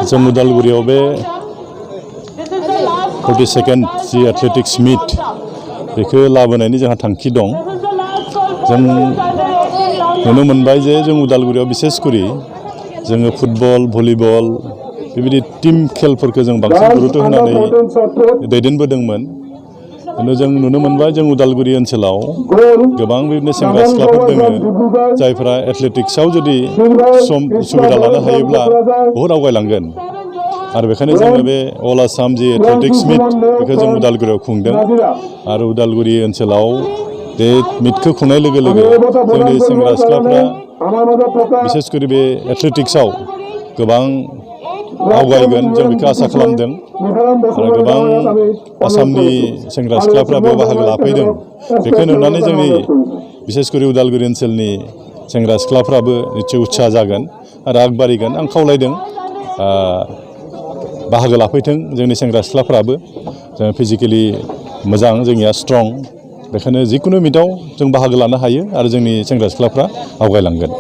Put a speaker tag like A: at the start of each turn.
A: जों उदालगुरियाव बे 42nd जि एथलेटिक्स मीट बेखौ लाबोनायनि जोंहा थांखि दं। जों नुनो मोनबाय जे जों उदालगुरियाव बिसेसकरि जोङो फुटबल भलिबल बेबायदि टीम खेलफोरखौ जों बांसिन गुरुत्व होनानै दैदेनबोदोंमोन। खिन्थु जों नुनो मोनबाय जों उदालगुरि ओनसोलाव गोबां बेबायदिनो सेंग्रा सिख्लाफोर दङ जायफोरा एथलेटिक्सआव जुदि सुबिदा लानो हायोब्ला बहुद आवगायलांगोन। आरो बेखायनो जोङो बे अल आसाम जि एथलेटिक्स मीट बेखौ जों उदालगुरियाव खुंदों। आरो उदालगुरि ओनसोलाव बे मिटखौ खुंनाय लोगो लोगो जोंनि सेंग्रा सिख्लाफ्रा बिसेसकरि बे एथलेटिक्सआव गोबां आवगायगोन जों बेखौ आसा खालामदों। आरो गोबां आसामनि सेंग्रा सिख्लाफ्रा बेयाव बाहागो लाफैदों। बेखौ नुनानै जोंनि बिसेसकरि उदालगुरि ओनसोलनि सेंग्रा सिख्लाफ्राबो निस्सय उत्साह जागोन आरो आगबारिगोन। आं खावलायदों बाहागो लाफैथों जोंनि सेंग्रा सिख्लाफ्राबो। जों फिजिकेलि मोजां, जोंनिया स्ट्रं, बेखायनो जिकुनु मिटआव जों बाहागो लानो हायो आरो जोंनि सेंग्रा सिख्लाफ्रा आवगायलांगोन।